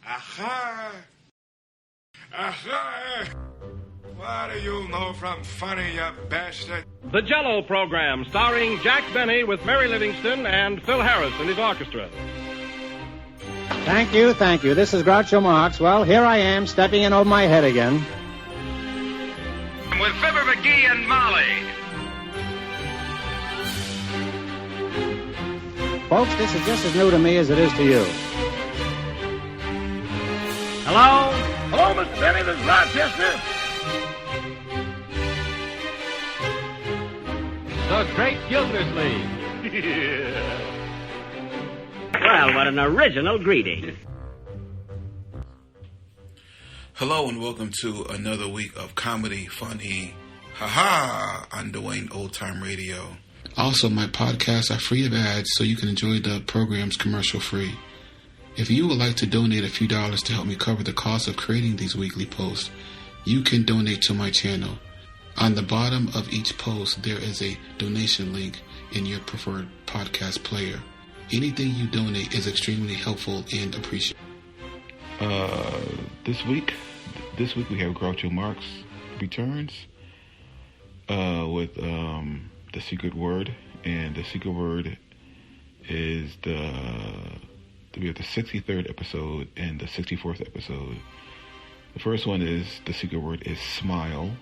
Aha! Aha! What do you know from funny, you bastard? The Jell-O program, starring Jack Benny with Mary Livingston and Phil Harris and his orchestra. Thank you. This is Groucho Marx. Well, here I am, stepping in over my head again. With Fibber McGee and Molly. Folks, this is just as new to me as it is to you. Hello? Hello, Mr. Benny, this is Rochester. The Great Gildersleeve. Well, what an original greeting. Hello and welcome to another week of comedy, funny, haha, on Dwayne Old Time Radio. Also, my podcasts are free of ads, so you can enjoy the programs commercial free. If you would like to donate a few dollars to help me cover the cost of creating these weekly posts, you can donate to my channel. On the bottom of each post, there is a donation link in your preferred podcast player. Anything you donate is extremely helpful and appreciated. This week we have Groucho Marx returns with the secret word, and the secret word is we have the 63rd episode and the 64th episode. The first one is the secret word is smile.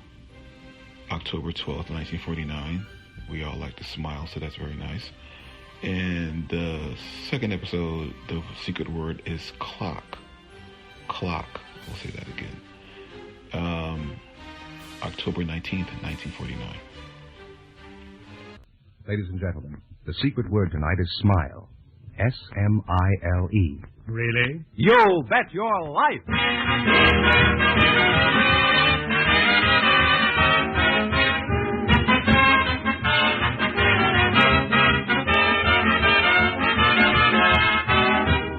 October 12th, 1949. We all like to smile, so that's very nice. And the second episode, the secret word is clock. Clock. We'll say that again. October 19th, 1949. Ladies and gentlemen, the secret word tonight is smile. S-M-I-L-E. Really? You bet your life!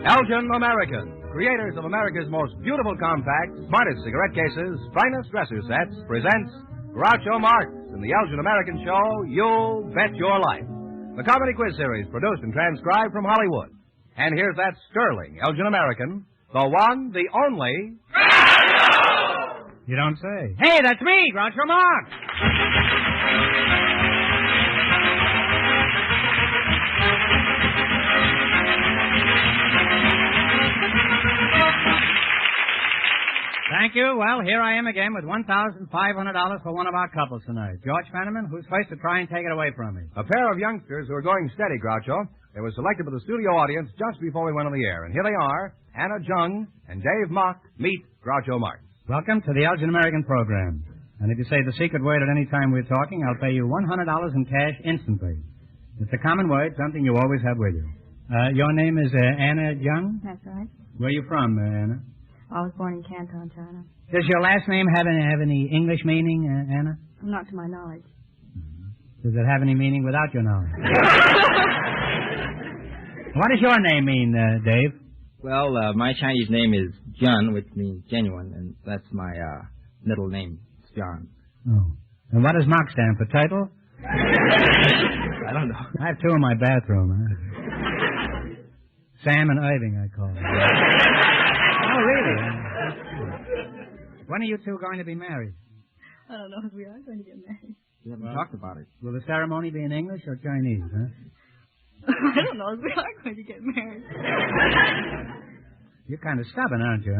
Elgin American, creators of America's most beautiful compacts, smartest cigarette cases, finest dresser sets, presents Groucho Marx in the Elgin American show, You Bet Your Life. The comedy quiz series produced and transcribed from Hollywood. And here's that sterling Elgin American, the one, the only... You don't say. Hey, that's me, Groucho Marx. Thank you. Well, here I am again with $1,500 for one of our couples tonight. George Fenneman, who's first to try and take it away from me? A pair of youngsters who are going steady, Groucho. They were selected by the studio audience just before we went on the air. And here they are, Anna Jung and Dave Mock meet Groucho Marx. Welcome to the Elgin American program. And if you say the secret word at any time we're talking, I'll pay you $100 in cash instantly. It's a common word, something you always have with you. Your name is Anna Jung? That's right. Where are you from, Anna? I was born in Canton, China. Does your last name have any English meaning, Anna? Not to my knowledge. Does it have any meaning without your knowledge? What does your name mean, Dave? Well, my Chinese name is John, which means genuine, and that's my middle name, John. Oh. And what does Mock stand for? Title? I don't know. I have two in my bathroom. Huh? Sam and Irving, I call them. Oh, really? When are you two going to be married? I don't know if we are going to get married. We haven't talked about it. Will the ceremony be in English or Chinese, huh? I don't know if we are going to get married. You're kind of stubborn, aren't you,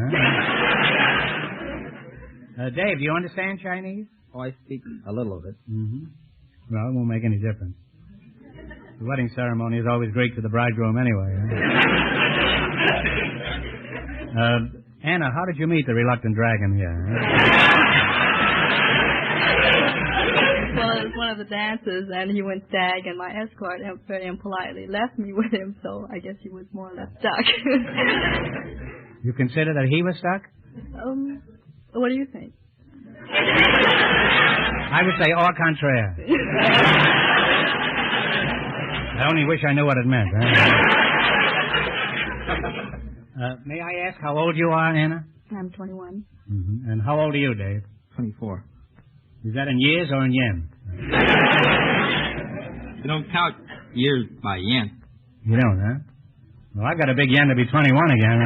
huh? Dave, do you understand Chinese? Oh, I speak a little of it. Mm-hmm. Well, it won't make any difference. The wedding ceremony is always Greek to the bridegroom anyway, huh? Anna, how did you meet the reluctant dragon here? Well, it was one of the dances, and he went stag, and my escort very impolitely left me with him, so I guess he was more or less stuck. You consider that he was stuck? What do you think? I would say au contraire. I only wish I knew what it meant, huh? May I ask how old you are, Anna? I'm 21. Mm-hmm. And how old are you, Dave? 24. Is that in years or in yen? You don't count years by yen. You don't, huh? Well, I've got a big yen to be 21 again.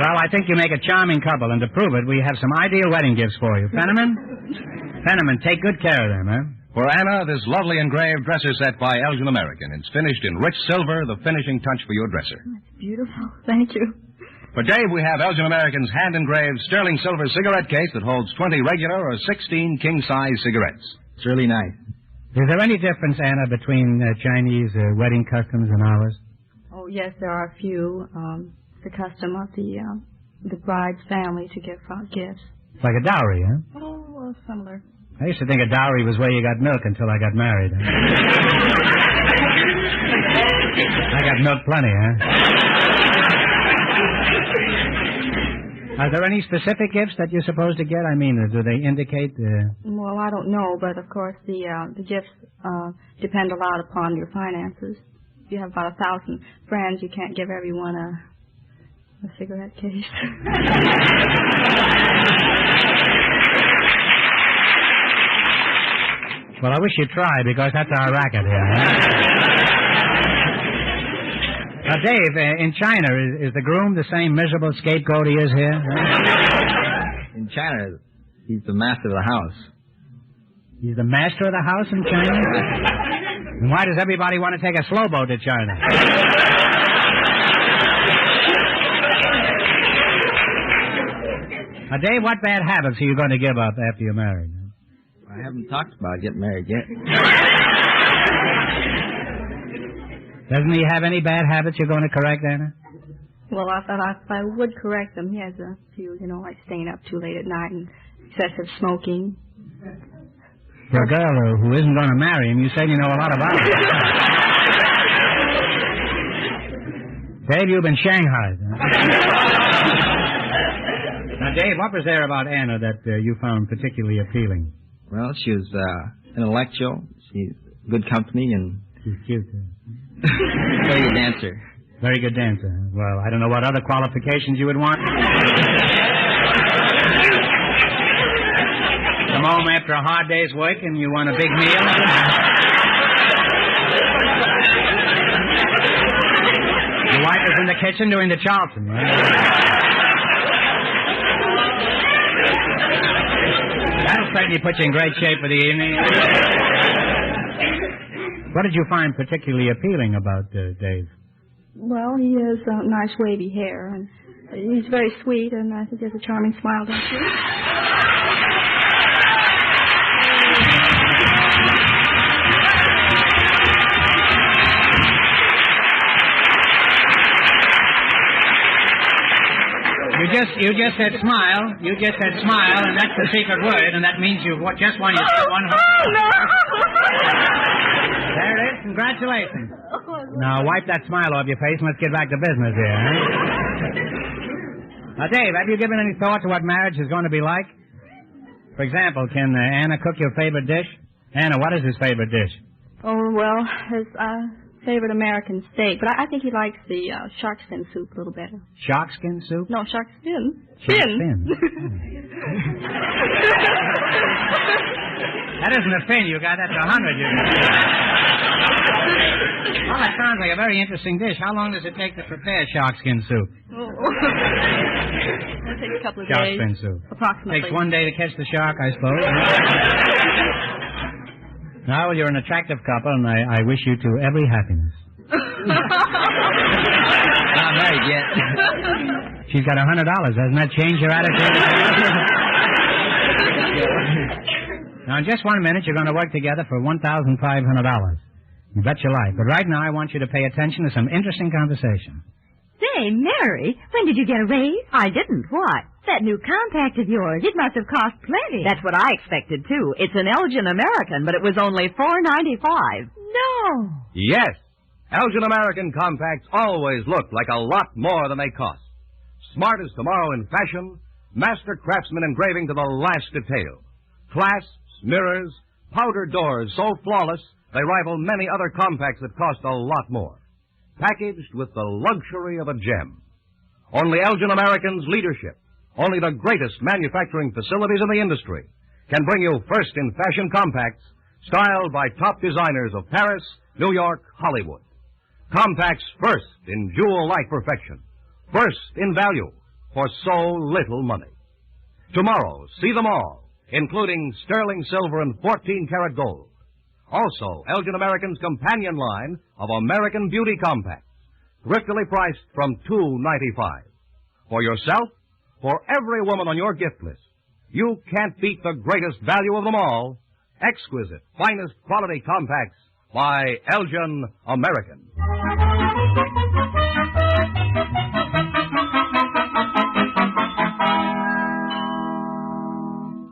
Well, I think you make a charming couple, and to prove it, we have some ideal wedding gifts for you. Fenneman? Fenneman, take good care of them, huh? For Anna, this lovely engraved dresser set by Elgin American. It's finished in rich silver, the finishing touch for your dresser. That's beautiful. Thank you. For Dave, we have Elgin American's hand-engraved sterling silver cigarette case that holds 20 regular or 16 king-size cigarettes. It's really nice. Is there any difference, Anna, between Chinese wedding customs and ours? Oh, yes, there are a few. The custom of the bride's family to give gifts. It's like a dowry, huh? Oh, well, similar. I used to think a dowry was where you got milk until I got married. I got milk plenty, huh? Are there any specific gifts that you're supposed to get? I mean, do they indicate... Well, I don't know, but of course the gifts depend a lot upon your finances. If you have about 1,000 friends, you can't give everyone a cigarette case. Well, I wish you'd try, because that's our racket here. Now, Dave, in China, is the groom the same miserable scapegoat he is here? In China, he's the master of the house. He's the master of the house in China? And why does everybody want to take a slow boat to China? Now, Dave, what bad habits are you going to give up after you're married? I haven't talked about getting married yet. Doesn't he have any bad habits you're going to correct, Anna? Well, I thought if I would correct them. He has a few, like staying up too late at night and excessive smoking. For a girl who isn't going to marry him, you say you know a lot about it. Dave, you've been shanghaied. Huh? Now, Dave, what was there about Anna that you found particularly appealing? Well, she was intellectual. She's good company, and... She's cute. Very good dancer. Very good dancer. Well, I don't know what other qualifications you would want. Come home after a hard day's work and you want a big meal. Your wife is in the kitchen doing the Charleston, right? That'll certainly put you in great shape for the evening. What did you find particularly appealing about Dave? Well, he has nice wavy hair, and he's very sweet, and I think he has a charming smile, don't you? You just said smile. You just said smile, and that's the secret word, and that means you just won your one. Oh, no! There it is. Congratulations. Now, wipe that smile off your face and let's get back to business here, huh? Now, Dave, have you given any thought to what marriage is going to be like? For example, can Anna cook your favorite dish? Anna, what is his favorite dish? Oh, well, his favorite American steak, but I think he likes the shark fin soup a little better. Shark skin soup? No, shark fin. Shark fin. That isn't a fin you got, that's 100 you got. Well, that sounds like a very interesting dish. How long does it take to prepare shark skin soup? Oh. It takes a couple of days. Shark fin soup. Approximately. Takes one day to catch the shark, I suppose. Now, well, you're an attractive couple, and I wish you to every happiness. Not married yet. She's got $100. Doesn't that change your attitude? Now, in just 1 minute, you're going to work together for $1,500. You bet your life. But right now, I want you to pay attention to some interesting conversation. Say, Mary, when did you get a raise? I didn't. What? That new compact of yours. It must have cost plenty. That's what I expected, too. It's an Elgin American, but it was only $4.95. No. Yes. Elgin American compacts always look like a lot more than they cost. Smart as tomorrow in fashion, master craftsman engraving to the last detail. Clasps, mirrors, powder doors so flawless they rival many other compacts that cost a lot more. Packaged with the luxury of a gem. Only Elgin American's leadership, only the greatest manufacturing facilities in the industry, can bring you first in fashion compacts styled by top designers of Paris, New York, Hollywood. Compacts first in jewel-like perfection, first in value, for so little money. Tomorrow, see them all, including sterling silver and 14-karat gold. Also, Elgin American's companion line of American Beauty Compacts, thriftily priced from $2.95. For yourself, for every woman on your gift list, you can't beat the greatest value of them all, exquisite, finest quality compacts by Elgin American.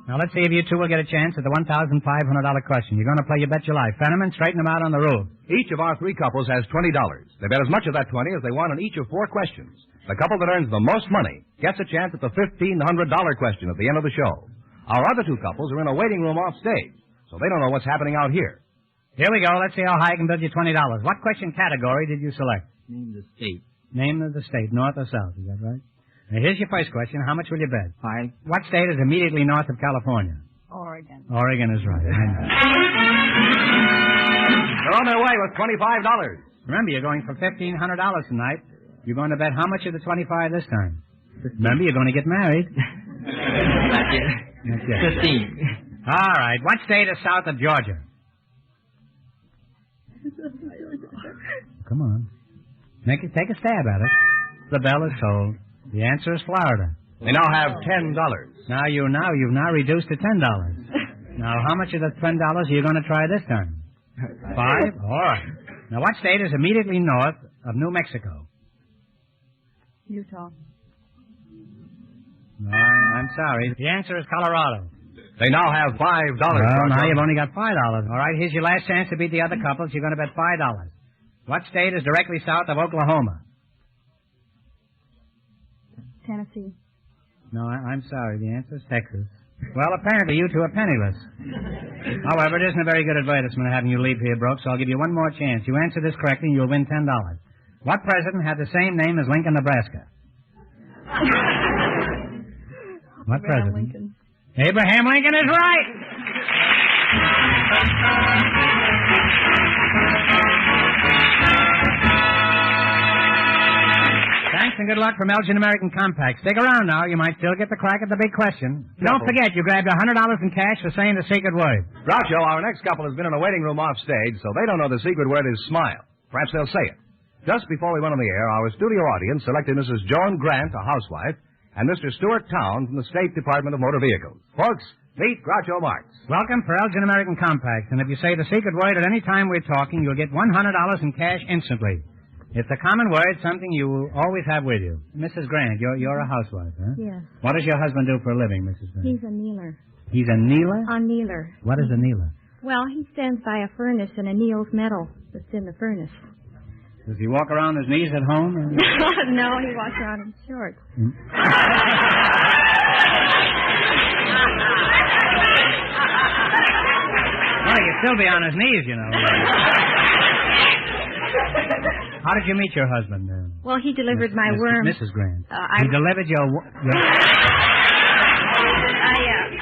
Now, let's see if you two will get a chance at the $1,500 question. You're going to play You Bet Your Life. Fenneman, straighten them out on the roof. Each of our three couples has $20. They bet as much of that 20 as they want on each of 4 questions. The couple that earns the most money gets a chance at the $1,500 question at the end of the show. Our other 2 couples are in a waiting room off stage, so they don't know what's happening out here. Here we go. Let's see how high I can build you $20. What question category did you select? Name the state. Name of the state, north or south. Is that right? Now, here's your first question. How much will you bet? 5. What state is immediately north of California? Oregon. Oregon is right. I know. They're on their way with $25. Remember, you're going for $1,500 tonight. You're going to bet how much of the 25 this time? Remember, you're going to get married. Not yet. 15. All right. What state is south of Georgia? Come on. Take a stab at it. The bell is tolled. The answer is Florida. They now have $10. You've now reduced to $10. Now, how much of the $10 are you going to try this time? 5? All right. Now, what state is immediately north of New Mexico? Utah. No, I'm sorry. The answer is Colorado. They now have $5. Well, now you've only got $5. All right, here's your last chance to beat the other couples. You're going to bet $5. What state is directly south of Oklahoma? Tennessee. No, I'm sorry. The answer is Texas. Well, apparently you two are penniless. However, it isn't a very good advertisement having you leave here broke, so I'll give you one more chance. You answer this correctly and you'll win $10. What president had the same name as Lincoln, Nebraska? What president? Lincoln. Abraham Lincoln is right. Thanks and good luck from Elgin American Compacts. Stick around now. You might still get the crack at the big question. Don't forget, you grabbed $100 in cash for saying the secret word. Groucho, our next couple has been in a waiting room off stage, so they don't know the secret word is smile. Perhaps they'll say it. Just before we went on the air, our studio audience selected Mrs. Joan Grant, a housewife, and Mr. Stuart Town from the State Department of Motor Vehicles. Folks, meet Groucho Marx. Welcome for Elgin American Compacts, and if you say the secret word at any time we're talking, you'll get $100 in cash instantly. It's a common word, something you always have with you. Mrs. Grant, you're a housewife, huh? Yes. What does your husband do for a living, Mrs. Grant? He's a kneeler. He's a kneeler? A kneeler. What is a kneeler? Well, he stands by a furnace and anneals metal that's in the furnace. Does he walk around his knees at home? No, he walks around in shorts. Well, he could still be on his knees, you know. How did you meet your husband, then? Well, he delivered my worm. Mrs. Grant. He delivered your...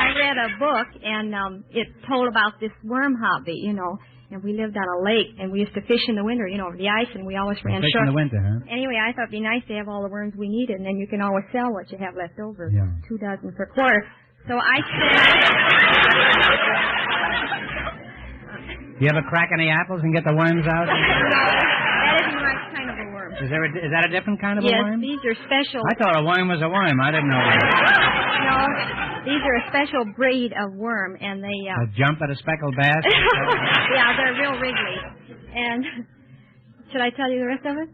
I read a book, and it told about this worm hobby, you know. And we lived on a lake, and we used to fish in the winter, you know, over the ice, and we always ran short. Fish in the winter, huh? Anyway, I thought it'd be nice to have all the worms we needed, and then you can always sell what you have left over. Yeah. 2 dozen per quarter. So I spent... You ever crack any apples and get the worms out? No, that isn't my kind of a worm. Is that a different kind of a worm? Yes, these are special. I thought a worm was a worm. I didn't know that. No, these are a special breed of worm, and they... jump at a speckled bass? Yeah, they're real wriggly. And should I tell you the rest of it?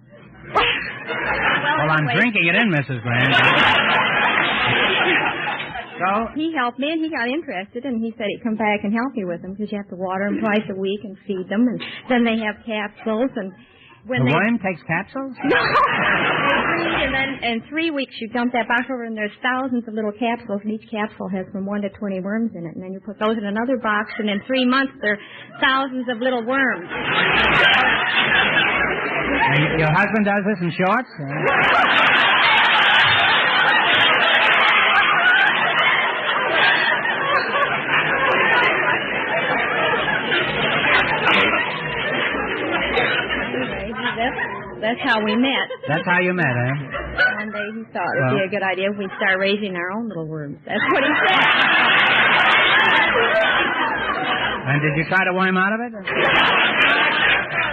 Well, I'm drinking it in, Mrs. Grant. So? He helped me, and he got interested, and he said he'd come back and help me with them, because you have to water them twice a week and feed them, and then they have capsules, and... When the worm takes capsules? No! They breed, and then in 3 weeks you dump that box over, and there's thousands of little capsules, and each capsule has from 1 to 20 worms in it. And then you put those in another box, and in 3 months there are thousands of little worms. And your husband does this in shorts? That's how we met. That's how you met, eh? one day he thought it would be a good idea if we start raising our own little worms. That's what he said. And did you try to worm out of it? It was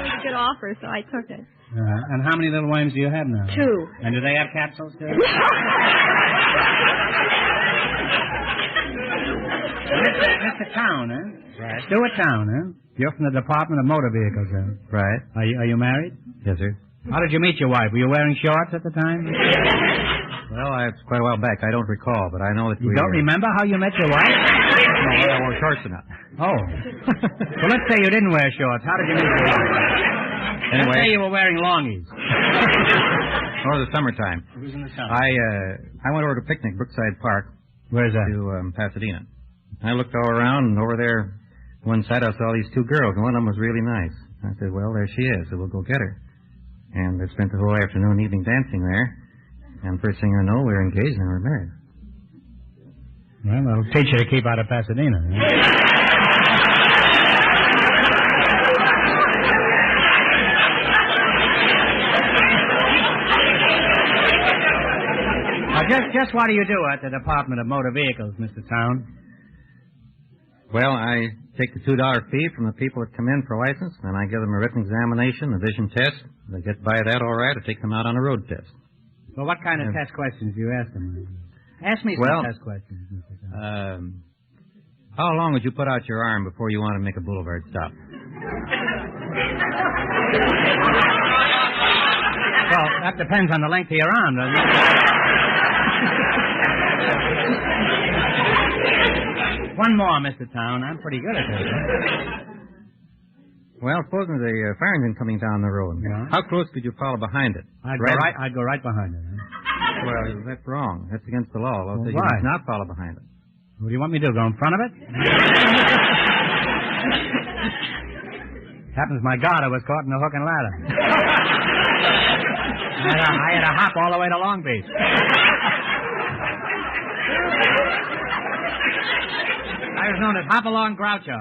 a good offer, so I took it. And how many little worms do you have now? 2. And do they have capsules, too? Mr. Town, eh? Right. Stuart Town, eh? You're from the Department of Motor Vehicles, eh? Right. Are you married? Yes, sir. How did you meet your wife? Were you wearing shorts at the time? Well, it's quite a while back. I don't recall, but I know that You don't remember how you met your wife? No, I wore shorts enough. Oh. Well, let's say you didn't wear shorts. How did you meet your wife? Anyway. Let's say you were wearing longies. Or the summertime. It was in the summer. I went over to picnic, Brookside Park. Where's that? To Pasadena. I looked all around, and over there, one side I saw these 2 girls, and one of them was really nice. I said, well, there she is, so we'll go get her. And I spent the whole afternoon, evening dancing there. And first thing I know, we were engaged and we were married. Well, that'll teach you to keep out of Pasadena. Just what do you do at the Department of Motor Vehicles, Mr. Town? Well, I take the $2 fee from the people that come in for a license, and I give them a written examination, a vision test. If they get by that all right, I take them out on a road test. Well, what kind of test questions do you ask them? Ask me some test questions, Mr. Town. How long would you put out your arm before you want to make a boulevard stop? Well, that depends on the length of your arm, doesn't it? One more, Mr. Town. I'm pretty good at this. Well, supposing the fire engine coming down the road. Yeah. How close could you follow behind it? I'd go right behind it. Huh? Well, that's wrong. That's against the law. Well, You why? must not follow behind it. What do you want me to do? Go in front of it? Happens my garter was caught in a hook and ladder. I had to hop all the way to Long Beach. I was known as Hop-Along Groucho.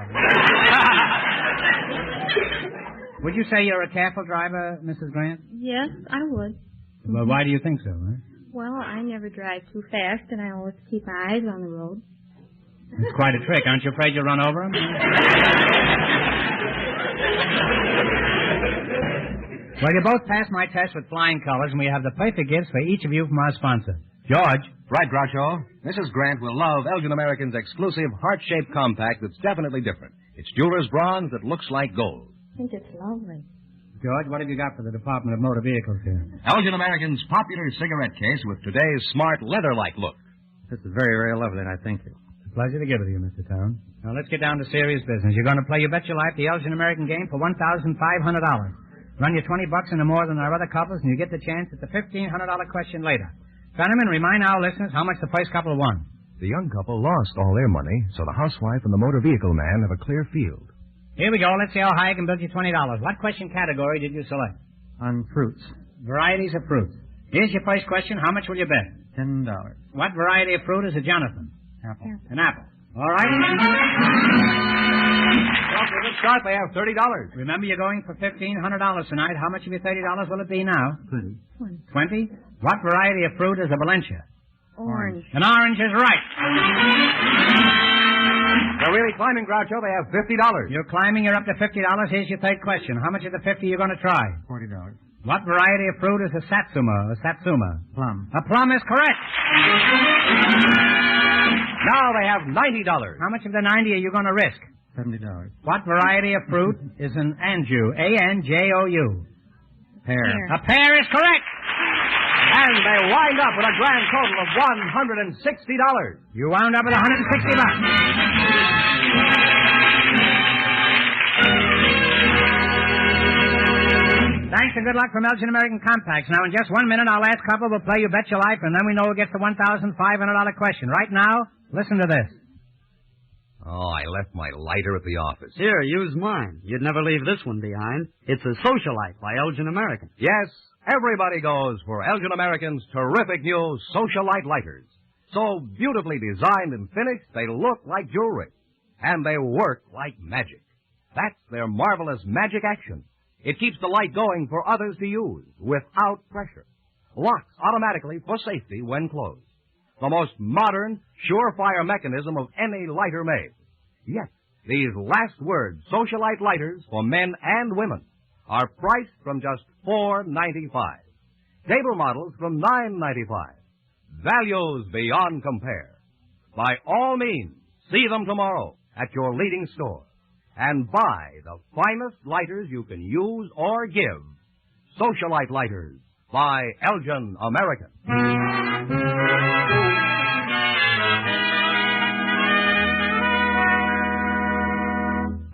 Would you say you're a careful driver, Mrs. Grant? Yes, I would. Well, why do you think so, huh? Well, I never drive too fast, and I always keep my eyes on the road. It's quite a trick. Aren't you afraid you'll run over him? Well, you both passed my test with flying colors, and we have the perfect gifts for each of you from our sponsor. George. Right, Groucho. Mrs. Grant will love Elgin American's exclusive heart-shaped compact that's definitely different. It's jeweler's bronze that looks like gold. I think it's lovely. George, what have you got for the Department of Motor Vehicles here? Elgin American's popular cigarette case with today's smart leather-like look. This is very, very lovely, and I thank you. It's a pleasure to give it to you, Mr. Town. Now, let's get down to serious business. You're going to play You Bet Your Life, the Elgin American game, for $1,500. Run you $20 into more than our other couples, and you get the chance at the $1,500 question later. Gentlemen, remind our listeners how much the first couple won. The young couple lost all their money, so the housewife and the motor vehicle man have a clear field. Here we go. Let's see how high I can build you $20. What question category did you select? On fruits. Varieties of fruits. Here's your first question. How much will you bet? $10. What variety of fruit is a Jonathan? Apple. An apple. All right. Well, for this start, they have $30. Remember, you're going for $1,500 tonight. How much of your $30 will it be now? 20. 20? What variety of fruit is a Valencia? Orange. An orange is right. They're really climbing, Groucho. They have $50. You're climbing. You're up to $50. Here's your third question. How much of the 50 you're going to try? $40. What variety of fruit is a satsuma? Plum. A plum is correct. Now they have $90. How much of the 90 are you going to risk? $70. What variety of fruit is an anjou? A-N-J-O-U. Pear. A pear is correct. And they wind up with a grand total of $160. You wound up with $160. Thanks and good luck from Elgin American Compacts. Now, in just 1 minute, our last couple will play You Bet Your Life, and then we know who gets the $1,500 question. Right now, listen to this. Oh, I left my lighter at the office. Here, use mine. You'd never leave this one behind. It's a Socialite by Elgin American. Yes, everybody goes for Elgin American's terrific new Socialite lighters. So beautifully designed and finished, they look like jewelry. And they work like magic. That's their marvelous magic action. It keeps the light going for others to use without pressure. locks automatically for safety when closed. The most modern, surefire mechanism of any lighter made. Yet, these last word Socialite lighters for men and women are priced from just $4.95. Table models from $9.95. Values beyond compare. By all means, see them tomorrow at your leading store and buy the finest lighters you can use or give. Socialite lighters by Elgin American.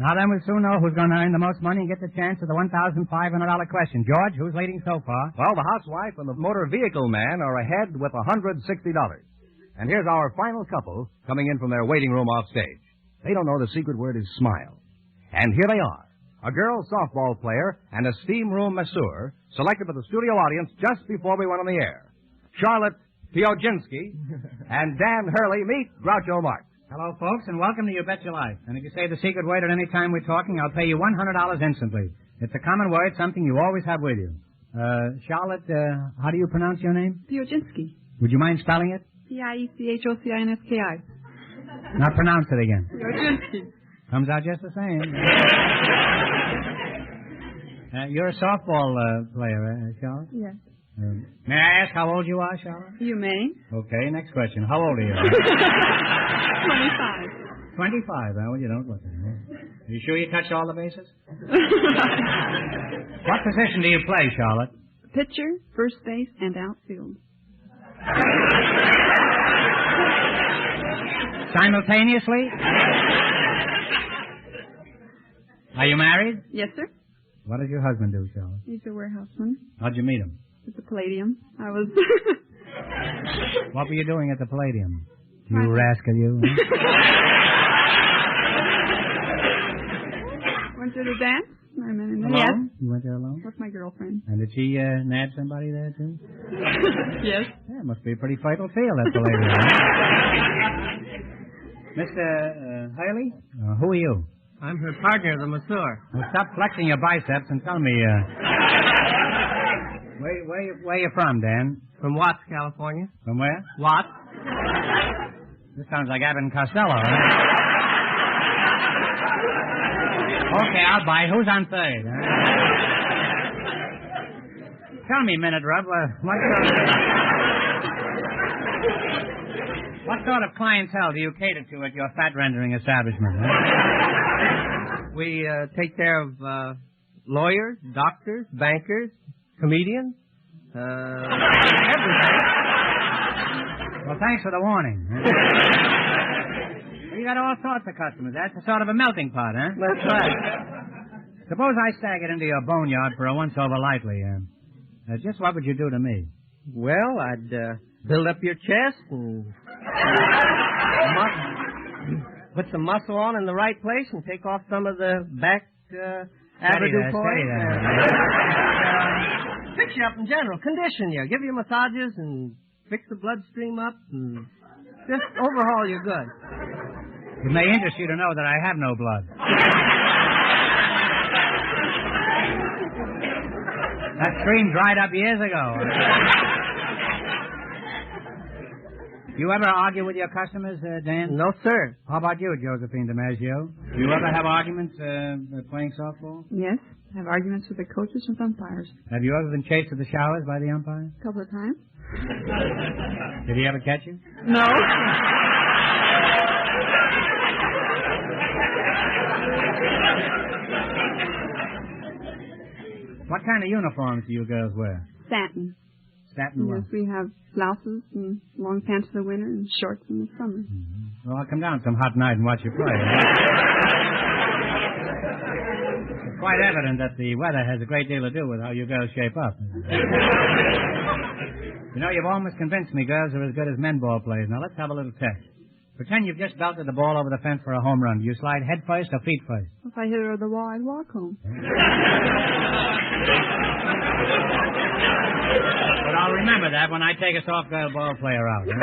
Now then, we'll soon know who's going to earn the most money and get the chance of the $1,500 question. George, who's leading so far? Well, the housewife and the motor vehicle man are ahead with $160. And here's our final couple coming in from their waiting room off stage. They don't know the secret word is smile. And here they are, a girl softball player and a steam room masseur selected by the studio audience just before we went on the air. Charlotte Pioginski and Dan Hurley. Meet Groucho Marx. Hello, folks, and welcome to You Bet Your Life. And if you say the secret word at any time we're talking, I'll pay you $100 instantly. It's a common word, something you always have with you. Charlotte, how do you pronounce your name? Pioginski. Would you mind spelling it? P-I-E-C-H-O-C-I-N-S-K-I. Now pronounce it again. Pioginski. Comes out just the same. You're a softball player, Charlotte? Yes. May I ask how old you are, Charlotte? You may. Okay, next question. How old are you? 25. 25, well, you don't look it. Are you sure you touched all the bases? What position do you play, Charlotte? Pitcher, first base, and outfield. Simultaneously? Are you married? Yes, sir. What does your husband do, Charlotte? He's a warehouseman. How'd you meet him? At the Palladium. I was... What were you doing at the Palladium? You rascal, you. Went to the dance. I met him there. Alone? Yes. You went there alone? With my girlfriend. And did she nab somebody there, too? Yes. Yeah, it must be a pretty fertile field, that Palladium. Mr. Haley, who are you? I'm her partner, the masseur. Well, stop flexing your biceps and tell me, where you from, Dan? From Watts, California. From where? Watts. This sounds like Abbott and Costello, huh? Okay, I'll buy. Who's on third? Huh? Tell me, Minute Rub, what sort of clientele do you cater to at your fat rendering establishment? Huh? We take care of lawyers, doctors, bankers, comedians, everything. Well, thanks for the warning. You got all sorts of customers. That's a sort of a melting pot, huh? That's right. Suppose I staggered into your boneyard for a once-over lightly. Just what would you do to me? Well, I'd build up your chest and put some muscle on in the right place and take off some of the back avoirdupois. Fix you up in general, condition you, give you massages and fix the bloodstream up and just overhaul your goods. It may interest you to know that I have no blood. That stream dried up years ago. You ever argue with your customers, Dan? No, sir. How about you, Josephine DiMaggio? Do you ever have arguments playing softball? Yes. I have arguments with the coaches and umpires. Have you ever been chased to the showers by the umpire? A couple of times. Did he ever catch you? No. What kind of uniforms do you girls wear? Satin. Satin what? Yes, we have blouses and long pants in the winter and shorts in the summer. Mm-hmm. Well, I'll come down some hot night and watch you play. It's quite evident that the weather has a great deal to do with how you girls shape up. You know, you've almost convinced me girls are as good as men ball players. Now, let's have a little test. Pretend you've just belted the ball over the fence for a home run. Do you slide head first or feet first? If I hit it over the wall, I'd walk home. But I'll remember that when I take a soft girl ball player out. Huh?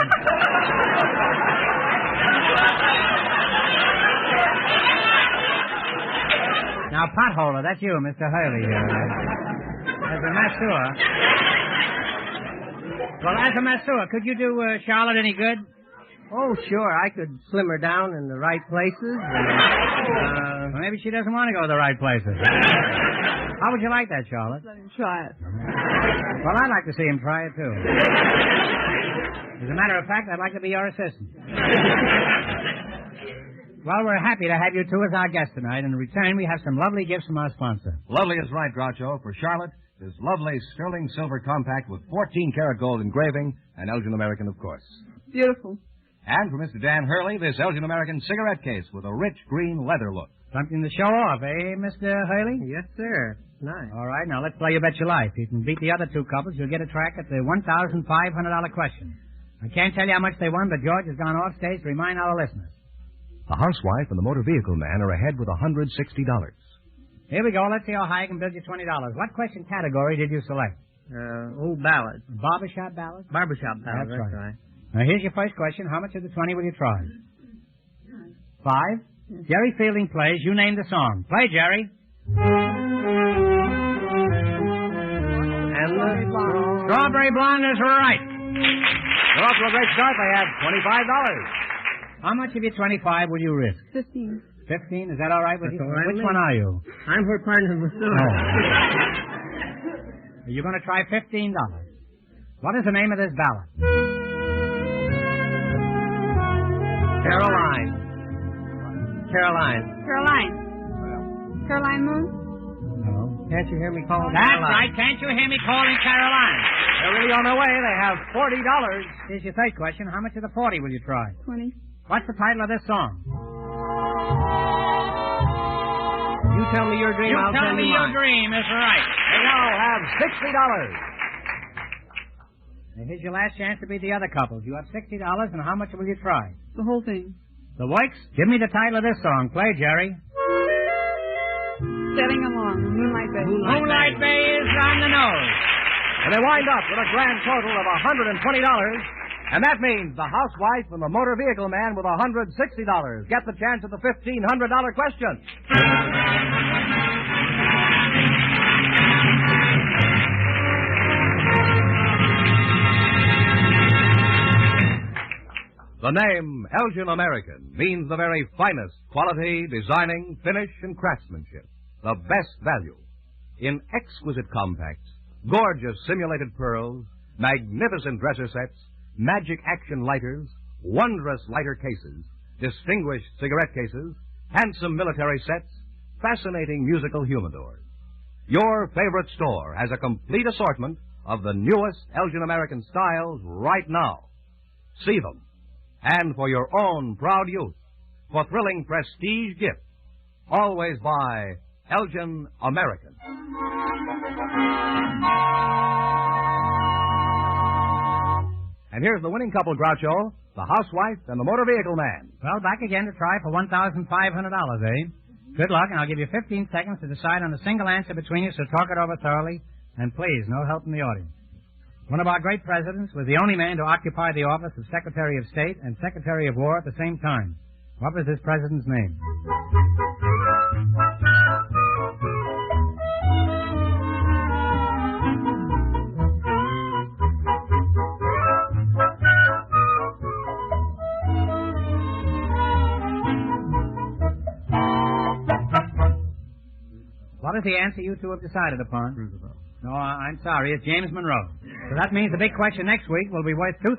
Now, potholder, that's you, Mr. Hurley here. As a masseur, Well, as a masseur, could you do Charlotte any good? Oh, sure. I could slim her down in the right places. Well, maybe she doesn't want to go to the right places. How would you like that, Charlotte? Let him try it. Well, I'd like to see him try it, too. As a matter of fact, I'd like to be your assistant. Well, we're happy to have you two as our guests tonight. In return, we have some lovely gifts from our sponsor. Lovely is right, Groucho. For Charlotte, this lovely sterling silver compact with 14-karat gold engraving, and Elgin American, of course. Beautiful. And for Mr. Dan Hurley, this Elgin American cigarette case with a rich green leather look. Something to show off, eh, Mr. Hurley? Yes, sir. Nice. All right, now let's play You Bet Your Life. If you can beat the other two couples, you'll get a track at the $1,500 question. I can't tell you how much they won, but George has gone off stage to remind our listeners. The housewife and the motor vehicle man are ahead with $160. Here we go. Let's see how high I can build you $20. What question category did you select? Old ballads. Barbershop ballads? Barbershop ballads, that's right. Now, here's your first question. How much of the 20 will you try? 5? Jerry Fielding plays. You name the song. Play, Jerry. And the Strawberry Blonde is right. We're off to a great start. They have $25. How much of your 25 will you risk? 15. 15? Is that all right with That's you? all right Which with one me. are you? I'm her partner in the store. You're going to try $15. What is the name of this ballad? Caroline. Caroline Moon? No. Can't you hear me calling That's Caroline? right. Can't you hear me calling Caroline? They're really on their way. They have $40. Here's your third question. How much of the 40 will you try? 20. What's the title of this song? You tell me your dream, I'll tell me you your mine. dream is right. They now have $60. And here's your last chance to beat the other couples. You have $60, and how much will you try? The whole thing. The Works, give me the title of this song. Play, Jerry. Sailing along. Moonlight Bay. Moonlight Bay is on the nose. And they wind up with a grand total of $120. And that means the housewife and the motor vehicle man with $160 get the chance at the $1,500 question. The name Elgin American means the very finest quality, designing, finish, and craftsmanship. The best value. In exquisite compacts, gorgeous simulated pearls, magnificent dresser sets, magic action lighters, wondrous lighter cases, distinguished cigarette cases, handsome military sets, fascinating musical humidors. Your favorite store has a complete assortment of the newest Elgin American styles right now. See them. And for your own proud use, for thrilling prestige gifts, always buy Elgin American. And here's the winning couple, Groucho, the housewife and the motor vehicle man. Well, back again to try for $1,500, eh? Good luck, and I'll give you 15 seconds to decide on a single answer between you, so talk it over thoroughly. And please, no help from the audience. One of our great presidents was the only man to occupy the office of Secretary of State and Secretary of War at the same time. What was this president's name? What is the answer you two have decided upon? Roosevelt. No, I'm sorry. It's James Monroe. So that means the big question next week will be worth $2,000.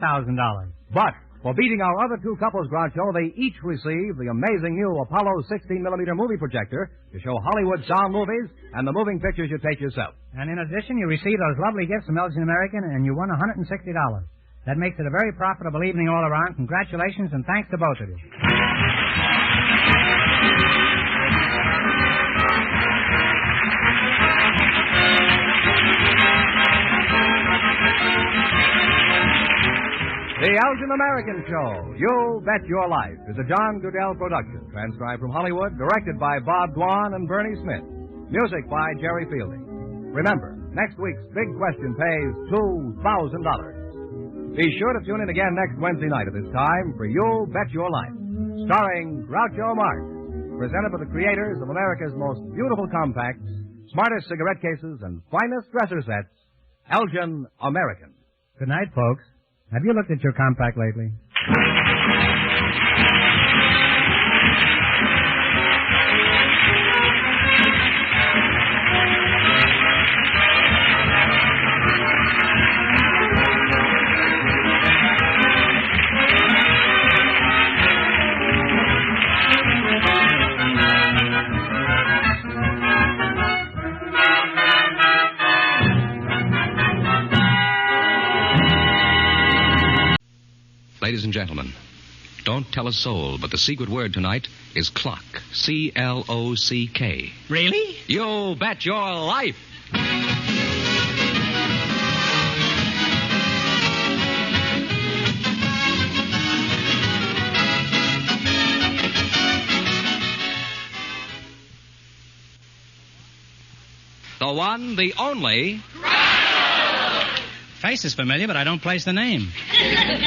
But for beating our other two couples, Groucho, they each receive the amazing new Apollo 16mm movie projector to show Hollywood sound movies and the moving pictures you take yourself. And in addition, you receive those lovely gifts from Elgin American, and you won $160. That makes it a very profitable evening all around. Congratulations, and thanks to both of you. The Elgin American Show, You Bet Your Life, is a John Goodell production, transcribed from Hollywood, directed by Bob Dwan and Bernie Smith. Music by Jerry Fielding. Remember, next week's big question pays $2,000. Be sure to tune in again next Wednesday night at this time for You Bet Your Life, starring Groucho Marx, presented by the creators of America's most beautiful compacts, smartest cigarette cases, and finest dresser sets, Elgin American. Good night, folks. Have you looked at your compact lately? Ladies and gentlemen, don't tell a soul, but the secret word tonight is clock. C-L-O-C-K. Really? You bet your life. The one, the only... Face is familiar, but I don't place the name.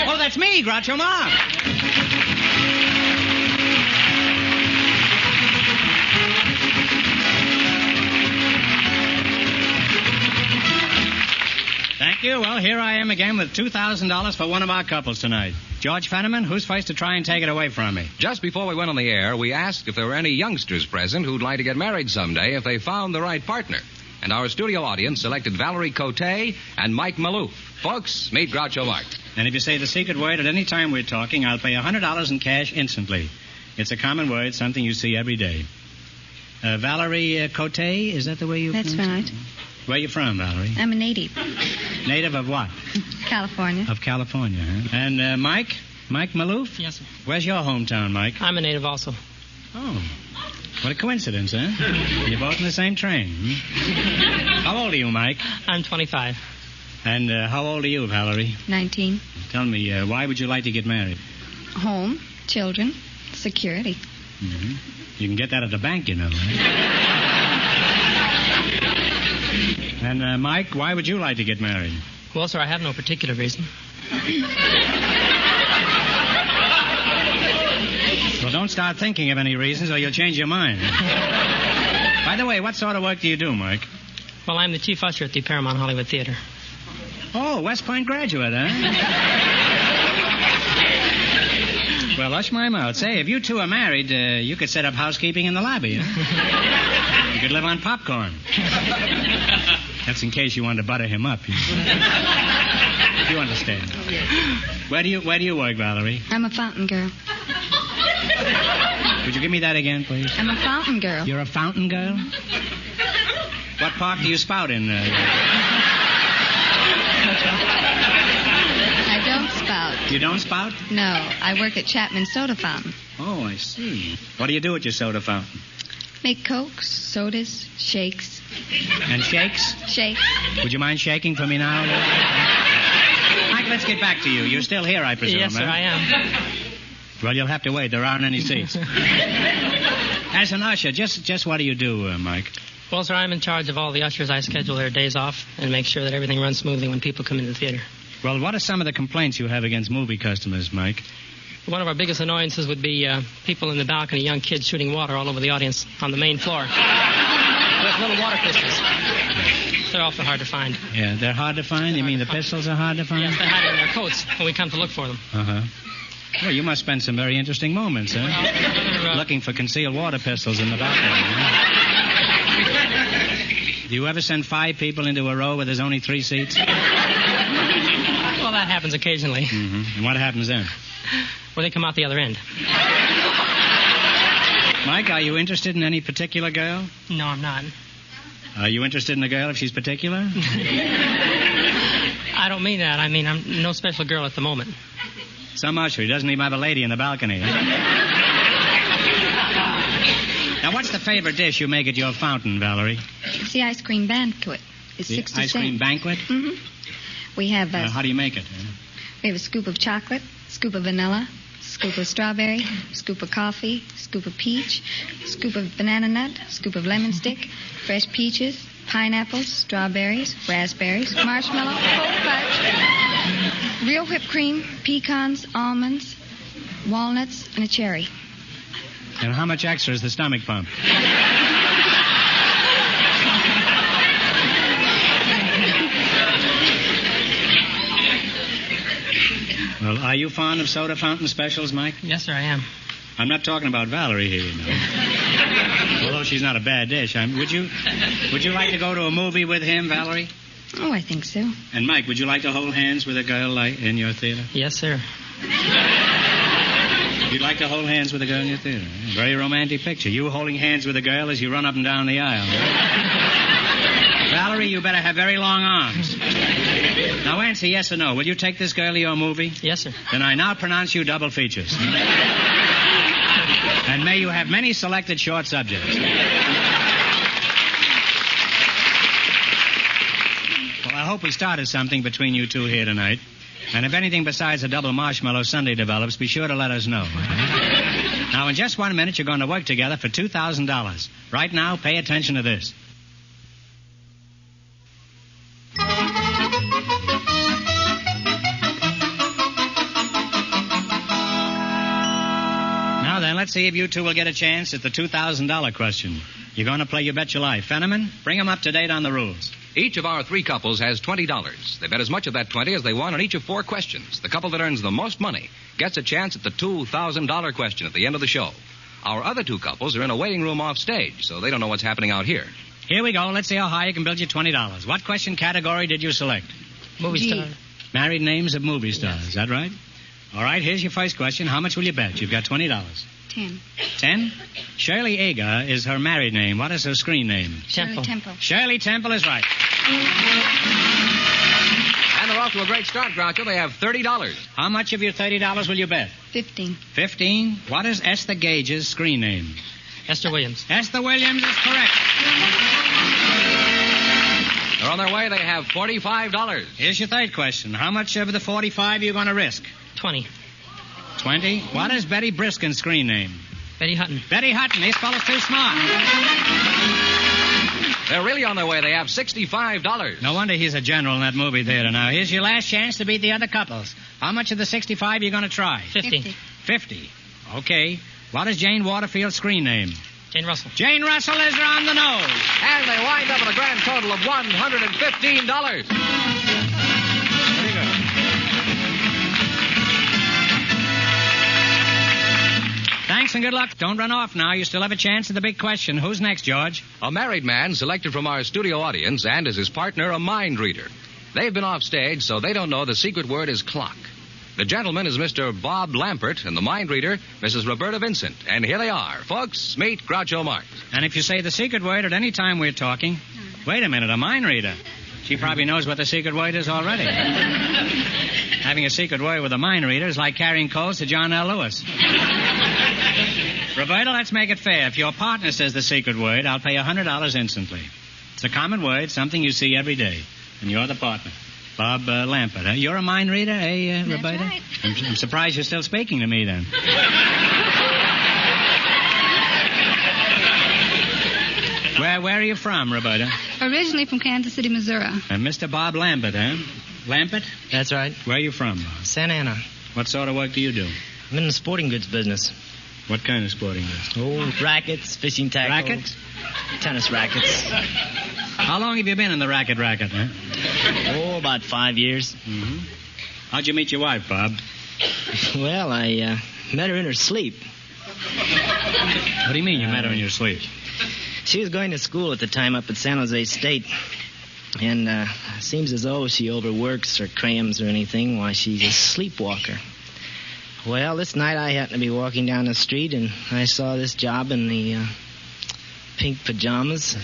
Oh, that's me, Groucho Marx. Thank you. Well, here I am again with $2,000 for one of our couples tonight. George Fenneman, who's first to try and take it away from me? Just before we went on the air, we asked if there were any youngsters present who'd like to get married someday if they found the right partner. And our studio audience selected Valerie Cote and Mike Maloof. Folks, meet Groucho Marx. And if you say the secret word at any time we're talking, I'll pay $100 in cash instantly. It's a common word, something you see every day. Valerie Cote, is that the way you That's pronounce right. it? Where are you from, Valerie? I'm a native. Native of what? California. Of California, huh? And Mike? Mike Maloof? Yes, sir. Where's your hometown, Mike? I'm a native also. Oh. What a coincidence, huh? You're both in the same train. How old are you, Mike? I'm 25. And how old are you, Valerie? 19. Tell me, why would you like to get married? Home, children, security. Mm-hmm. You can get that at the bank, you know. Right? And, Mike, why would you like to get married? Well, sir, I have no particular reason. Well, don't start thinking of any reasons or you'll change your mind. By the way, what sort of work do you do, Mike? Well, I'm the chief usher at the Paramount Hollywood Theater. Oh, West Point graduate, huh? Well, hush my mouth. Say, if you two are married, you could set up housekeeping in the lobby, huh? You could live on popcorn. That's in case you wanted to butter him up. You understand. Where do you work, Valerie? I'm a fountain girl. Would you give me that again, please? I'm a fountain girl. You're a fountain girl? What park do you spout in? I don't spout. You don't spout? No, I work at Chapman's Soda Fountain. Oh, I see. What do you do at your soda fountain? Make cokes, sodas, shakes. And shakes? Shakes. Would you mind shaking for me now? Mike, let's get back to you. You're still here, I presume, Yes, sir, huh? I am. Well, you'll have to wait. There aren't any seats. As an usher, just what do you do, Mike? Well, sir, I'm in charge of all the ushers. I schedule their days off and make sure that everything runs smoothly when people come into the theater. Well, what are some of the complaints you have against movie customers, Mike? One of our biggest annoyances would be people in the balcony, young kids shooting water all over the audience on the main floor. With little water pistols. They're awfully hard to find. Yeah, they're hard to find? You mean the pistols are hard to find? Yes, they hide in their coats when we come to look for them. Uh-huh. Well, you must spend some very interesting moments, huh? Looking for concealed water pistols in the balcony. Huh? Do you ever send 5 people into a row where there's only 3 seats? Well, that happens occasionally. Mm-hmm. And what happens then? Well, they come out the other end. Mike, are you interested in any particular girl? No, I'm not. Are you interested in a girl if she's particular? I don't mean that. I mean, I'm no special girl at the moment. Some usher. He doesn't even have a lady in the balcony. Huh? Now, what's the favorite dish you make at your fountain, Valerie? It's the ice cream banquet. It's The 60 ice cream cents. banquet? Mm-hmm. We have How do you make it? We have a scoop of chocolate, scoop of vanilla, scoop of strawberry, scoop of coffee, scoop of peach, scoop of banana nut, scoop of lemon stick, fresh peaches, pineapples, strawberries, raspberries, marshmallow, cold fudge, real whipped cream, pecans, almonds, walnuts, and a cherry. And how much extra is the stomach pump? Well, are you fond of soda fountain specials, Mike? Yes, sir, I am. I'm not talking about Valerie here, you know. Although she's not a bad dish. Would you like to go to a movie with him, Valerie? Oh, I think so. And Mike, would you like to hold hands with a girl in your theater? Yes, sir. You'd like to hold hands with a girl in your theater? Very romantic picture. You holding hands with a girl as you run up and down the aisle. Valerie, you better have very long arms. Now answer yes or no. Will you take this girl to your movie? Yes, sir. Then I now pronounce you double features. And may you have many selected short subjects. Well, I hope we started something between you two here tonight. And if anything besides a double marshmallow sundae develops, be sure to let us know. Now, in just 1 minute, you're going to work together for $2,000. Right now, pay attention to this. Now then, let's see if you two will get a chance at the $2,000 question. You're going to play You Bet Your Life. Fenneman, bring them up to date on the rules. Each of our three couples has $20. They bet as much of that 20 as they won on each of 4 questions. The couple that earns the most money gets a chance at the $2,000 question at the end of the show. Our other 2 couples are in a waiting room off stage, so they don't know what's happening out here. Here we go. Let's see how high you can build your $20. What question category did you select? Movie star. Married names of movie stars. Yes. Is that right? All right, here's your first question. How much will you bet? You've got $20. 10. 10? Shirley Aga is her married name. What is her screen name? Shirley Temple. Shirley Temple is right. And they're off to a great start, Groucho. They have $30. How much of your $30 will you bet? 15. 15? What is Esther Gage's screen name? Esther Williams. Esther Williams is correct. They're on their way. They have $45. Here's your third question. How much of the 45 are you going to risk? 20. 20? What is Betty Briskin's screen name? Betty Hutton. Betty Hutton. These fellas too smart. They're really on their way. They have $65. No wonder he's a general in that movie theater. Now, here's your last chance to beat the other couples. How much of the 65 are you going to try? 50. 50. Okay. What is Jane Waterfield's screen name? Jane Russell. Jane Russell is on the nose. And they wind up with a grand total of $115. Pretty good. Thanks and good luck. Don't run off now. You still have a chance at the big question. Who's next, George? A married man selected from our studio audience and as his partner, a mind reader. They've been off stage, so they don't know the secret word is clock. The gentleman is Mr. Bob Lampert, and the mind reader, Mrs. Roberta Vincent. And here they are. Folks, meet Groucho Marx. And if you say the secret word at any time we're talking... Wait a minute, a mind reader. She probably knows what the secret word is already. Having a secret word with a mind reader is like carrying coals to John L. Lewis. Roberta, let's make it fair. If your partner says the secret word, I'll pay $100 instantly. It's a common word, something you see every day. And you're the partner. Bob Lampert. You're a mind reader, eh, That's Roberta? right. I'm surprised you're still speaking to me, then. Where are you from, Roberta? Originally from Kansas City, Missouri. Mr. Bob Lampert, huh? Lampert? That's right. Where are you from? Santa Ana. What sort of work do you do? I'm in the sporting goods business. What kind of sporting goods? Oh, rackets, fishing tackle. Rackets? Tennis rackets. How long have you been in the racket, huh? Oh, about 5 years. Mm-hmm. How'd you meet your wife, Bob? Well, I met her in her sleep. What do you mean you met her in your sleep? She was going to school at the time up at San Jose State. And seems as though she overworks or crams or anything while she's a sleepwalker. Well, this night I happened to be walking down the street and I saw this job in the pink pajamas.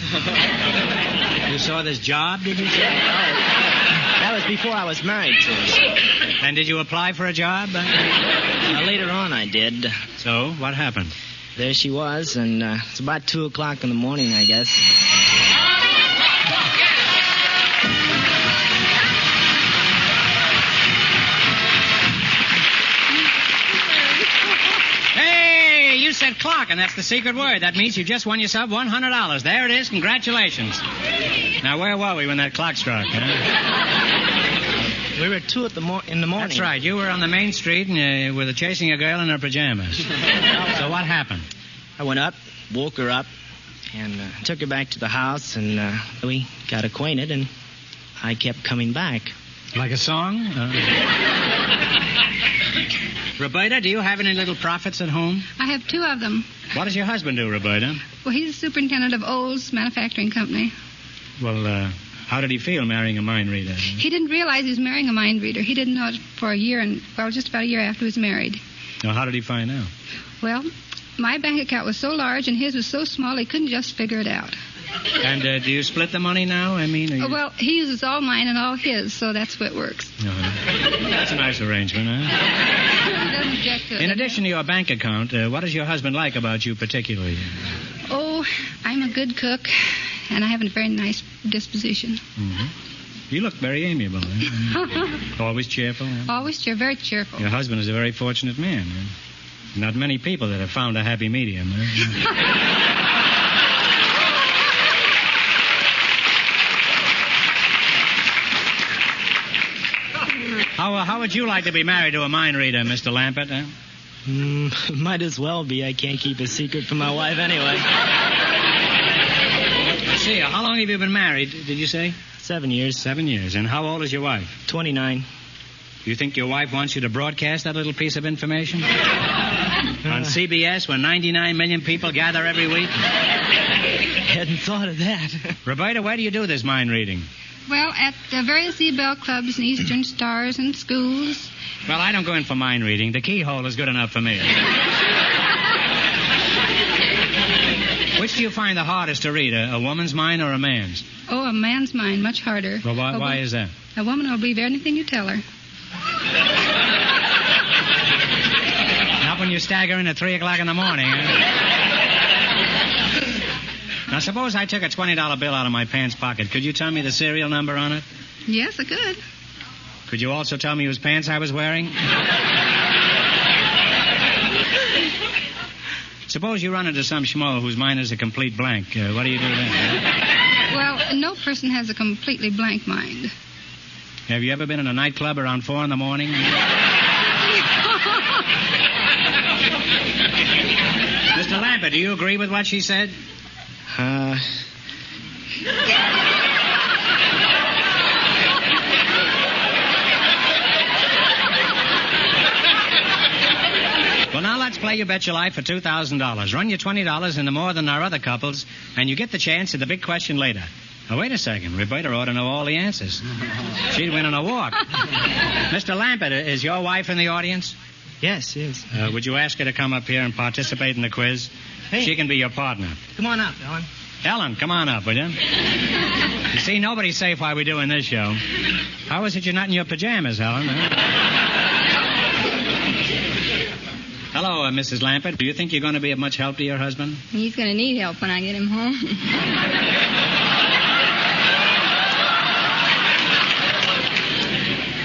You saw this job, did you say? That was before I was married to her. And did you apply for a job? Later on I did. So, what happened? There she was, and it's about 2 o'clock in the morning, I guess. Hey, you said clock, and that's the secret word. That means you just won yourself $100. There it is. Congratulations. Now, where were we when that clock struck? We were at 2 in the morning. That's right. You were on the main street and were chasing a girl in her pajamas. So what happened? I went up, woke her up, and took her back to the house, and we got acquainted, and I kept coming back. Like a song? Roberta, do you have any little profits at home? I have 2 of them. What does your husband do, Roberta? Well, he's the superintendent of Olds Manufacturing Company. Well, how did he feel marrying a mind reader? He didn't realize he was marrying a mind reader. He didn't know it for a year, just about a year after he was married. Now, how did he find out? Well, my bank account was so large and his was so small he couldn't just figure it out. And do you split the money now? I mean, Well, he uses all mine and all his, so that's what works. That's a nice arrangement, huh? He doesn't object to it. In addition to your bank account, what does your husband like about you particularly? Oh, I'm a good cook, and I have a very nice disposition. Mm-hmm. You look very amiable. Always cheerful. Huh? Always very cheerful. Your husband is a very fortunate man. Not many people that have found a happy medium. How would you like to be married to a mind reader, Mr. Lampert? Huh? Might as well be. I can't keep a secret from my wife anyway. Let's see, how long have you been married, did you say? 7 years. 7 years. And how old is your wife? 29. You think your wife wants you to broadcast that little piece of information? On CBS, where 99 million people gather every week? Hadn't thought of that. Roberta, where do you do this mind reading? Well, at the various Z-Bell clubs and Eastern Stars and schools. Well, I don't go in for mind reading. The keyhole is good enough for me. Which do you find the hardest to read, a woman's mind or a man's? Oh, a man's mind, much harder. Well, why is that? A woman will believe anything you tell her. Not when you stagger in at 3 o'clock in the morning, huh? Now, suppose I took a $20 bill out of my pants pocket. Could you tell me the serial number on it? Yes, I could. Could you also tell me whose pants I was wearing? Suppose you run into some schmo whose mind is a complete blank. What do you do then? Well, no person has a completely blank mind. Have you ever been in a nightclub around 4 in the morning? Mr. Lambert, do you agree with what she said? Well, now let's play You Bet Your Life for $2,000. Run your $20 into more than our other couples, and you get the chance at the big question later. Now, wait a second. Roberta ought to know all the answers. She'd win on a walk. Mr. Lambert, is your wife in the audience? Yes, yes. Would you ask her to come up here and participate in the quiz? Hey. She can be your partner. Come on up, Ellen. Ellen, come on up, will you? You see, nobody's safe while we're doing this show. How is it you're not in your pajamas, Ellen? Hello, Mrs. Lampert. Do you think you're going to be of much help to your husband? He's going to need help when I get him home.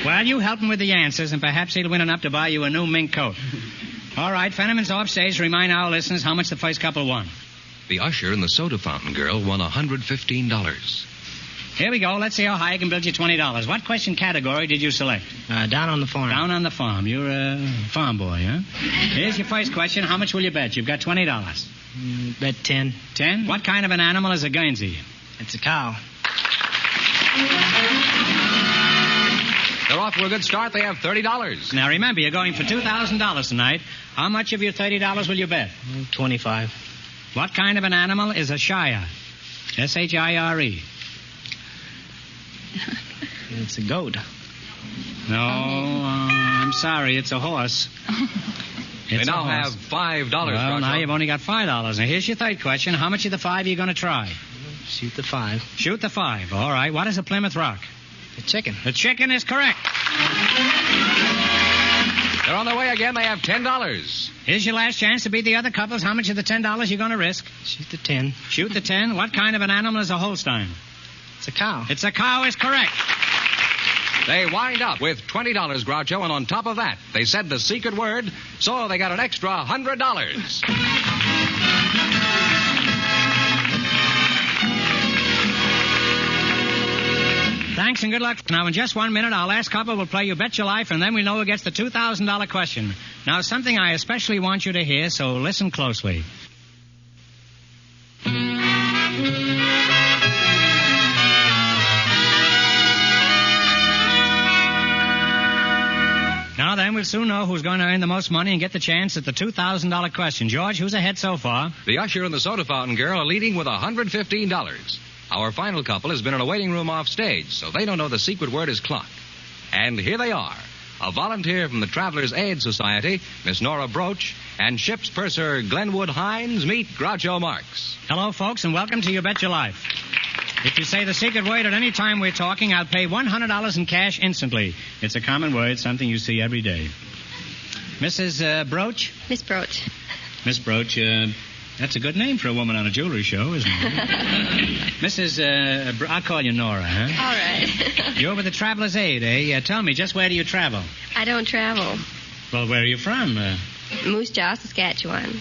Well, you help him with the answers, and perhaps he'll win enough to buy you a new mink coat. All right, Fenneman's offstage to remind our listeners how much the first couple won. The usher and the soda fountain girl won $115. Here we go. Let's see how high I can build you $20. What question category did you select? Down on the farm. Down on the farm. You're a farm boy, huh? Here's your first question. How much will you bet? You've got $20. Bet 10. 10? What kind of an animal is a Guernsey? It's a cow. They're off to a good start. They have $30. Now, remember, you're going for $2,000 tonight. How much of your $30 will you bet? 25. What kind of an animal is a shire? S-H-I-R-E. It's a goat. No, I'm sorry. It's a horse. They now have $5. Well, now you've only got $5. Now, here's your third question. How much of the 5 are you going to try? Shoot the 5. Shoot the 5. All right. What is a Plymouth Rock? A chicken. The chicken is correct. They're on their way again. They have $10. Here's your last chance to beat the other couples. How much of the $10 you going to risk? Shoot the 10. Shoot the 10. What kind of an animal is a Holstein? It's a cow. It's a cow is correct. They wind up with $20, Groucho, and on top of that, they said the secret word, so they got an extra $100. Thanks and good luck. Now, in just 1 minute, our last couple will play You Bet Your Life, and then we know who gets the $2,000 question. Now, something I especially want you to hear, so listen closely. Now, soon know who's going to earn the most money and get the chance at the $2,000 question. George, who's ahead so far? The usher and the soda fountain girl are leading with $115. Our final couple has been in a waiting room off stage, so they don't know the secret word is clock. And here they are. A volunteer from the Travelers Aid Society, Miss Nora Broach, and ship's purser Glenwood Hines meet Groucho Marx. Hello, folks, and welcome to You Bet Your Life. If you say the secret word at any time we're talking, I'll pay $100 in cash instantly. It's a common word, something you see every day. Mrs. Broach? Miss Broach. Miss Broach, that's a good name for a woman on a jewelry show, isn't it? Mrs. I'll call you Nora, huh? All right. You're with the Travelers Aid, eh? Tell me, just where do you travel? I don't travel. Well, where are you from? Moose Jaw, Saskatchewan.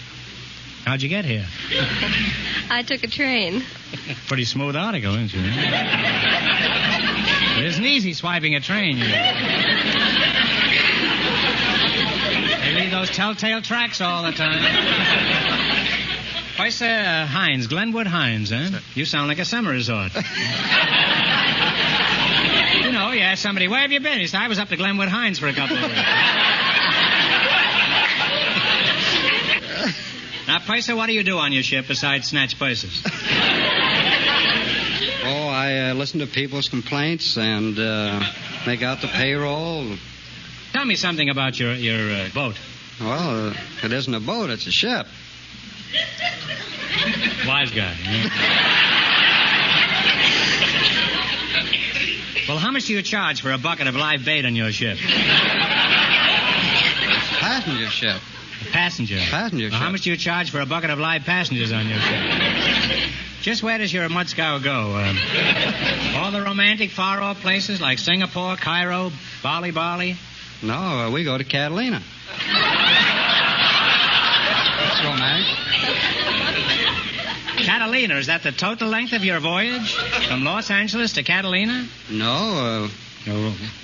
How'd you get here? I took a train. Pretty smooth article, isn't it? It isn't easy swiping a train, you know. They leave those telltale tracks all the time. Why, sir, Hines, Glenwood Hines, huh? You sound like a summer resort. You know, you ask somebody, where have you been? He said, I was up to Glenwood Hines for a couple of weeks. Now, Purser, what do you do on your ship besides snatch purses? Oh, I listen to people's complaints and make out the payroll. Tell me something about your boat. Well, it isn't a boat, it's a ship. Wise guy. Yeah. Well, how much do you charge for a bucket of live bait on your ship? Passenger ship. Passenger ship. How much do you charge for a bucket of live passengers on your ship? Just where does your mudscow go? All the romantic far-off places like Singapore, Cairo, Bali? No, we go to Catalina. That's romantic. Catalina, is that the total length of your voyage? From Los Angeles to Catalina? No,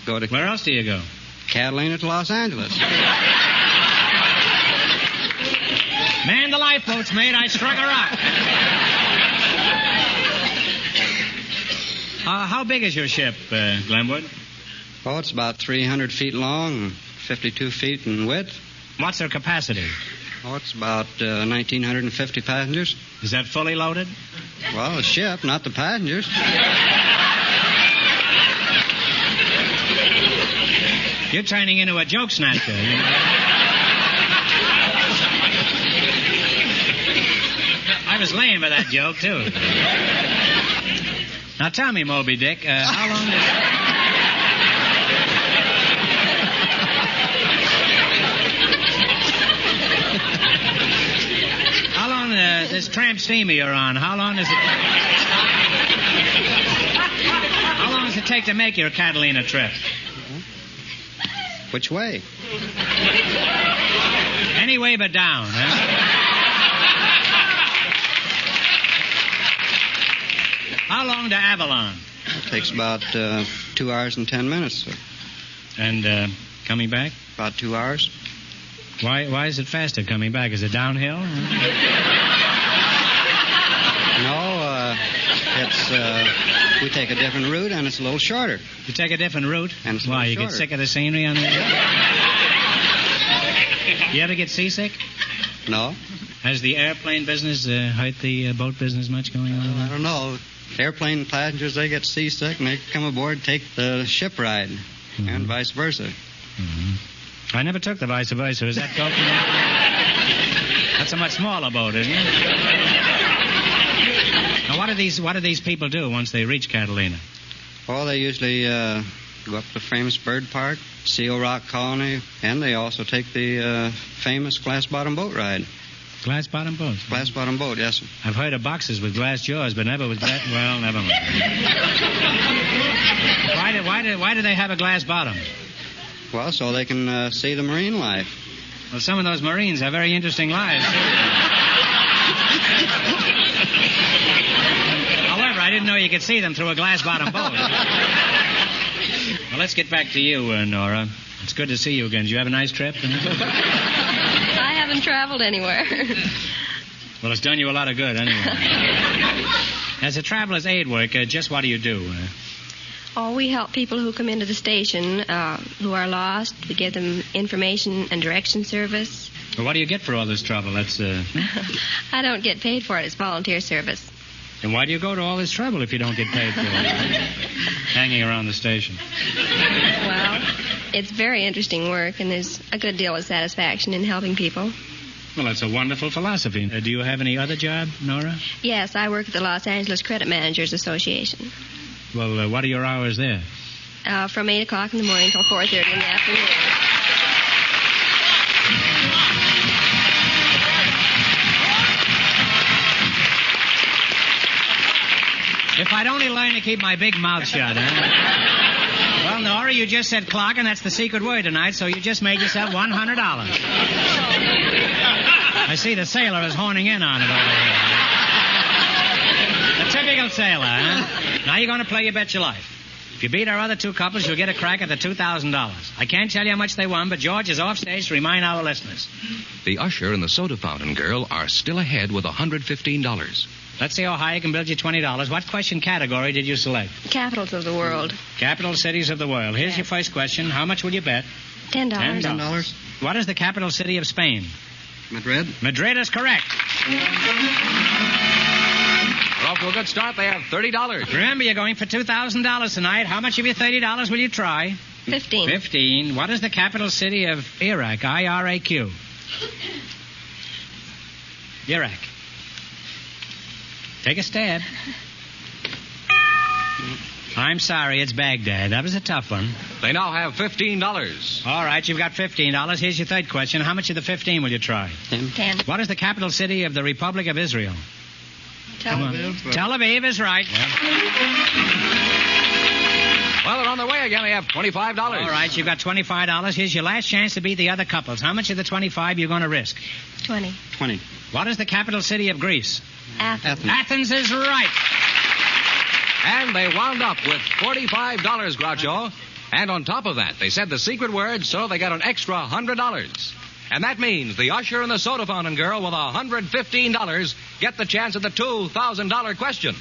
go to... Where else do you go? Catalina to Los Angeles. Man the lifeboats, mate. I struck a rock. How big is your ship, Glenwood? Oh, it's about 300 feet long, 52 feet in width. What's their capacity? Oh, it's about 1,950 passengers. Is that fully loaded? Well, the ship, not the passengers. You're turning into a joke snatcher. You know? I was laying for that joke, too. Now, tell me, Moby Dick, how long this tramp steamer you're on, how long does it take to make your Catalina trip? Which way? Any way but down, huh? How long to Avalon? It takes about 2 hours and 10 minutes, sir. And coming back? About 2 hours. Why is it faster coming back? Is it downhill? No, we take a different route, and it's a little shorter. You take a different route? And it's Why, you shorter. get sick of the scenery on the... You ever get seasick? No. Has the airplane business hurt the boat business much going on? I don't know. Airplane passengers, they get seasick, and they come aboard and take the ship ride, and vice versa. Mm-hmm. I never took the vice versa. Is that Coke? That's a much smaller boat, isn't it? Now, what do these people do once they reach Catalina? Well, they usually go up to the famous bird park, Seal Rock Colony, and they also take the famous glass-bottom boat ride. Glass-bottom boat? Glass-bottom boat, yes, sir. I've heard of boxes with glass jaws, but never with glass... Well, never mind. Why do they have a glass bottom? Well, so they can see the marine life. Well, some of those Marines have very interesting lives. However, I didn't know you could see them through a glass-bottom boat. Well, let's get back to you, Nora. It's good to see you again. Did you have a nice trip? I haven't traveled anywhere. Well, it's done you a lot of good, anyway. As a traveler's aid worker, just what do you do? Oh, we help people who come into the station who are lost. We give them information and direction service. Well, what do you get for all this trouble? That's, I don't get paid for it. It's volunteer service. And why do you go to all this trouble if you don't get paid for it? Hanging around the station. Well, it's very interesting work, and there's a good deal of satisfaction in helping people. Well, that's a wonderful philosophy. Do you have any other job, Nora? Yes, I work at the Los Angeles Credit Managers Association. Well, what are your hours there? From 8 o'clock in the morning till 4:30 in the afternoon. If I'd only learn to keep my big mouth shut, huh? Well, Nora, you just said clock, and that's the secret word tonight, so you just made yourself $100. I see the sailor is horning in on it over here. A typical sailor, huh? Now you're going to play You Bet Your Life. If you beat our other two couples, you'll get a crack at the $2,000. I can't tell you how much they won, but George is off stage to remind our listeners. The usher and the soda fountain girl are still ahead with $115. Let's see how high I can build you $20. What question category did you select? Capitals of the world. Capital cities of the world. Here's your first question. How much will you bet? $10. $10. What is the capital city of Spain? Madrid. Madrid is correct. We're off to a good start. They have $30. Remember, you're going for $2,000 tonight. How much of your $30 will you try? 15. 15. What is the capital city of Iraq? I-R-A-Q. Iraq. Take a stab. I'm sorry, it's Baghdad. That was a tough one. They now have $15. All right, you've got $15. Here's your third question. How much of the 15 will you try? 10. What is the capital city of the Republic of Israel? Tel Aviv. Tel Aviv is right. Well, they're on their way again. They have $25. All right, you've got $25. Here's your last chance to beat the other couples. How much of the 25 you going to risk? 20. 20. What is the capital city of Greece? Athens. Athens is right. And they wound up with $45, Groucho. And on top of that, they said the secret word, so they got an extra $100. And that means the usher and the soda fountain girl with $115 get the chance at the $2,000 question.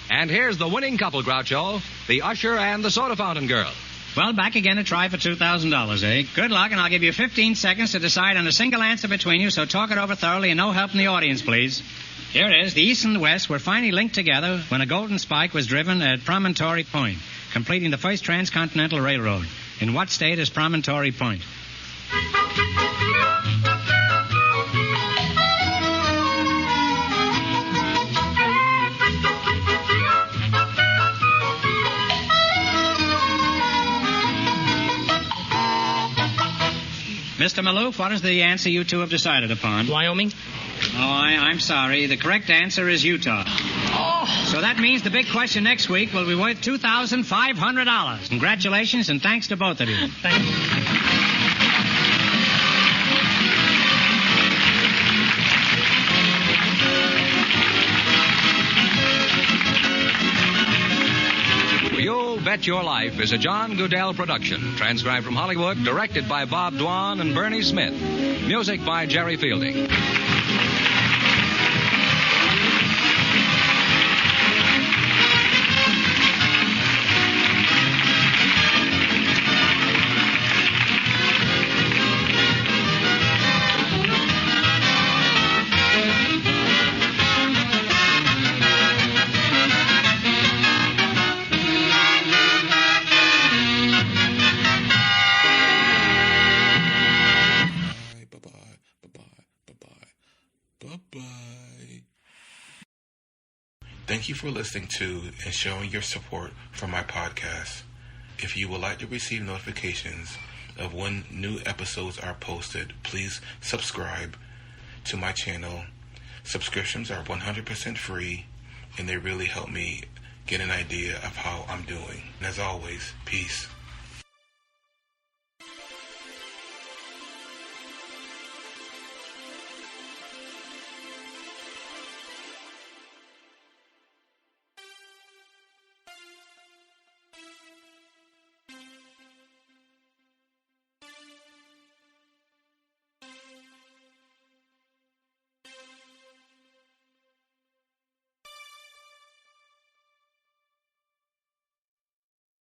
And here's the winning couple, Groucho, the usher and the soda fountain girl. Well, back again to try for $2,000, eh? Good luck, and I'll give you 15 seconds to decide on a single answer between you, so talk it over thoroughly and no help from the audience, please. Here it is. The East and the West were finally linked together when a golden spike was driven at Promontory Point, completing the first transcontinental railroad. In what state is Promontory Point? Mr. Maloof, what is the answer you two have decided upon? Wyoming. Oh, I'm sorry. The correct answer is Utah. Oh! So that means the big question next week will be worth $2,500. Congratulations, and thanks to both of you. Thank you. You Bet Your Life is a John Goodell production, transcribed from Hollywood, directed by Bob Dwan and Bernie Smith. Music by Jerry Fielding. Thank you for listening to and showing your support for my podcast. If you would like to receive notifications of when new episodes are posted, please subscribe to my channel. Subscriptions are 100% free, and they really help me get an idea of how I'm doing. And as always, peace.